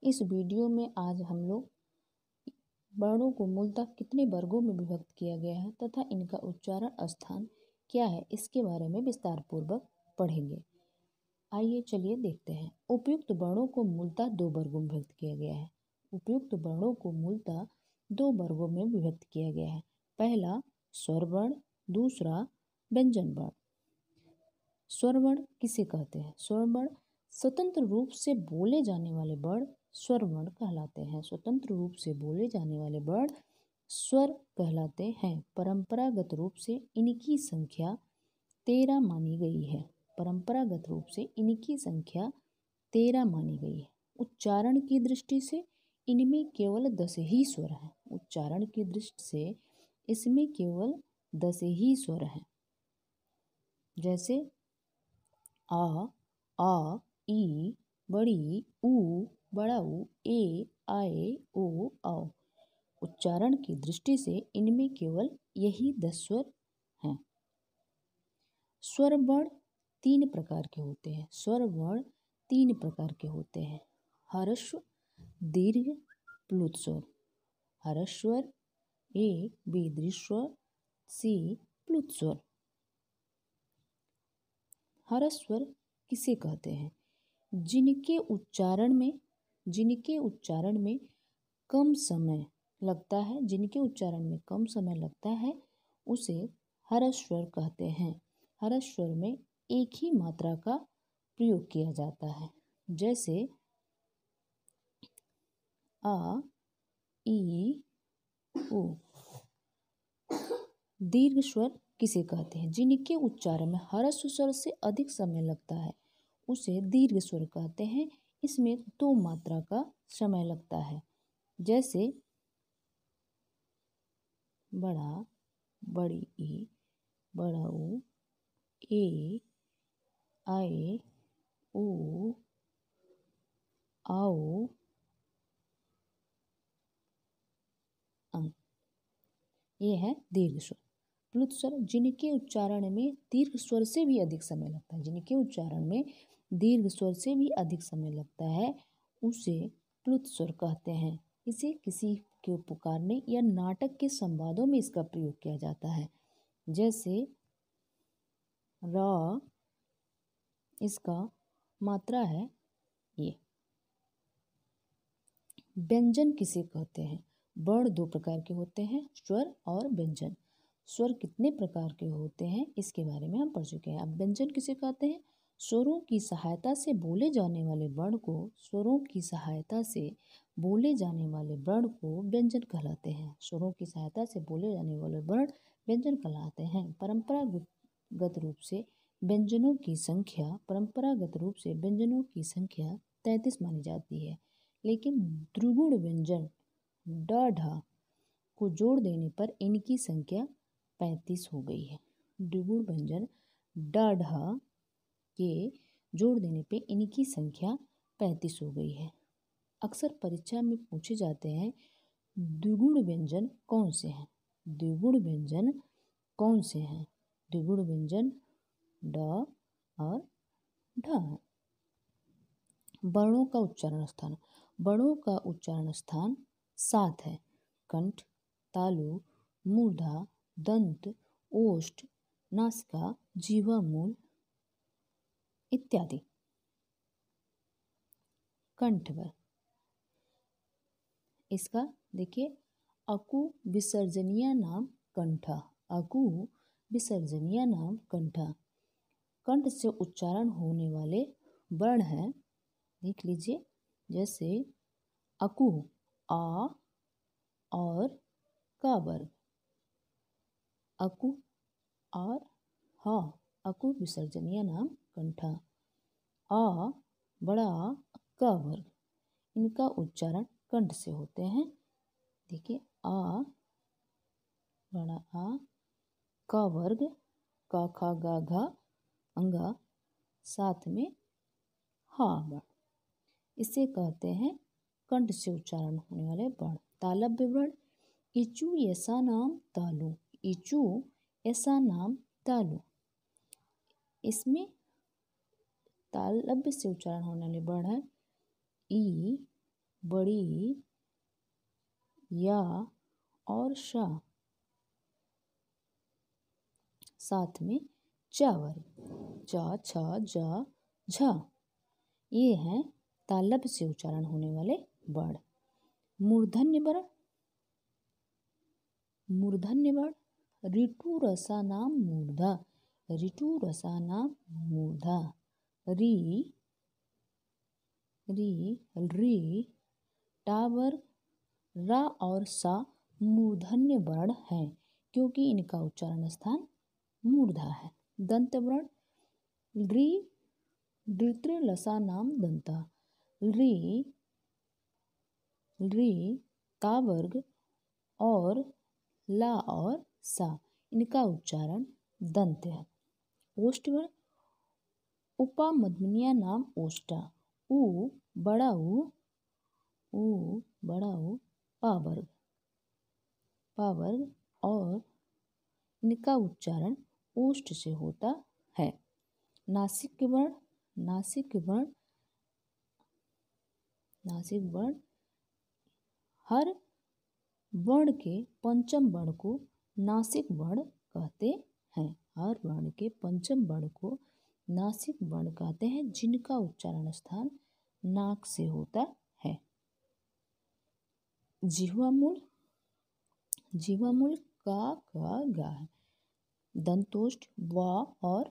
इस वीडियो में आज हम लोग वर्णों को मूलतः कितने वर्गों में विभक्त किया गया है तथा इनका उच्चारण स्थान क्या है इसके बारे में विस्तार पूर्वक पढ़ेंगे। आइए चलिए देखते हैं। उपयुक्त वर्णों को मूलतः दो वर्गों में विभक्त किया गया है। उपयुक्त वर्णों को मूलतः दो वर्गों में विभक्त किया गया है। पहला स्वर वर्ण, दूसरा व्यंजन वर्ण। स्वर वर्ण किसे कहते हैं? स्वर वर्ण स्वतंत्र रूप से बोले जाने वाले वर्ण स्वर वर्ण कहलाते हैं। स्वतंत्र रूप से बोले जाने वाले वर्ण स्वर कहलाते हैं। परंपरागत रूप से इनकी संख्या 13 मानी गई है। परंपरागत रूप से इनकी संख्या 13 मानी गई है। उच्चारण की दृष्टि से इनमें केवल 10 ही स्वर हैं। उच्चारण की दृष्टि से इसमें केवल 10 ही स्वर हैं, जैसे आ, ई, बड़ी, ऊ, बड़ा ऊ, ए, आए, ओ, औ। उच्चारण की दृष्टि से इनमें केवल यही 10 स्वर हैं। स्वर वर्ण 3 प्रकार के होते हैं। स्वर वर्ण 3 प्रकार के होते हैं। ह्रस्व, दीर्घ, प्लुत स्वर। ह्रस्व स्वर ए, बी दीर्घ स्वर, सी प्लुत स्वर। ह्रस्व स्वर किसे कहते हैं? जिनके उच्चारण में कम समय लगता है, जिनके उच्चारण में कम समय लगता है उसे ह्रस्व स्वर कहते हैं। ह्रस्व स्वर में एक ही मात्रा का प्रयोग किया जाता है, जैसे आ, ई, उ। दीर्घ स्वर किसे कहते हैं? जिनके उच्चारण में ह्रस्व स्वर से अधिक समय लगता है उसे दीर्घ स्वर कहते हैं। इसमें 2 मात्रा का समय लगता है, जैसे बड़ा, बड़ी ई, बड़ा ऊ, ए, आए, ओ, आओ, अं। ये है दीर्घ स्वर। प्लुत स्वर जिनके उच्चारण में दीर्घ स्वर से भी अधिक समय लगता है, जिनके उच्चारण में दीर्घ स्वर से भी अधिक समय लगता है उसे प्लुत स्वर कहते हैं। इसे किसी के पुकारने या नाटक के संवादों में इसका प्रयोग किया जाता है, जैसे र, इसका मात्रा है ये। व्यंजन किसे कहते हैं? वर्ण 2 प्रकार के होते हैं, स्वर और व्यंजन। स्वर कितने प्रकार के होते हैं इसके बारे में हम पढ़ चुके हैं। अब व्यंजन किसे कहते हैं? स्वरों की सहायता से बोले जाने वाले वर्ण को स्वरों की सहायता से बोले जाने वाले वर्ण को व्यंजन कहलाते हैं। स्वरों की सहायता से बोले जाने वाले वर्ण व्यंजन कहलाते हैं। परंपरागत रूप से व्यंजनों की संख्या 33 मानी जाती है, लेकिन द्विगुण व्यंजन ड, ढ को जोड़ देने पर इनकी संख्या 35 हो गई है। द्विगुण व्यंजन ड, ढ के जोड़ देने पे इनकी संख्या 35 हो गई है। अक्सर परीक्षा में पूछे जाते हैं द्विगुण व्यंजन कौन से हैं? द्विगुण व्यंजन कौन से हैं? द्विगुण व्यंजन ड और ढ। वर्णों का उच्चारण स्थान। वर्णों का उच्चारण स्थान 7 है। कंठ, तालु, मूर्धा, दंत, ओष्ठ, नासिका, जीवा मूल इत्यादि। कंठ पर इसका देखिए, अकु विसर्जनीय नाम कंठा। अकु विसर्जनीय नाम कंठा। कंठ से उच्चारण होने वाले वर्ण हैं, देख लीजिए, जैसे अकु आ और का वर्ग, अकु और हा, अकु विसर्जनीय नाम कंठा। आ बड़ा का वर्ग, इनका उच्चारण कंठ से होते हैं। देखिए, आ बड़ा आ, का वर्ग, का खा गा घा अंगा, साथ में हा वर्ण, इसे कहते हैं कंठ से उच्चारण होने वाले वर्ण। तालव्य वर्ण। इचु ऐसा नाम तालु। इचु ऐसा नाम तालु। इसमें तालव्य से उच्चारण होने वाले वर्ण है ई, बड़ी, या और शा, साथ में च वर्ग, च, छ, ज, झ। ये हैं तालव्य से उच्चारण होने वाले वर्ण। मूर्धन्य वर्ण, मूर्धन्य वर्ण ऋतु रसानाम मूर्धा, ऋतु रसानाम मूर्धा। री, री, री, टा वर्ग, रा और सा मूर्धन्य वर्ण हैं क्योंकि इनका उच्चारण स्थान मूर्धा है। दंत वर्ण री, दृत्र लसा नाम दंता, री, री, ता वर्ग और ला और सा, इनका उच्चारण दंत है। ओष्ठ वर्ण उपा मध्यमनीय नाम ओष्ठा, उ बड़ा उ बड़ा उ, पा वर्ग, पा वर्ग और इनका उच्चारण ओष्ठ से होता है। नासिक वर्ण, नासिक वर्ण, नासिक वर्ण हर वर्ण के पंचम वर्ण को नासिक वर्ण कहते हैं। हर वर्ण के पंचम वर्ण को नासिक वर्ण कहते हैं जिनका उच्चारण स्थान नाक से होता है। जिह्वामूल, जिह्वामूल का गा है। दंतोष्ठ वा और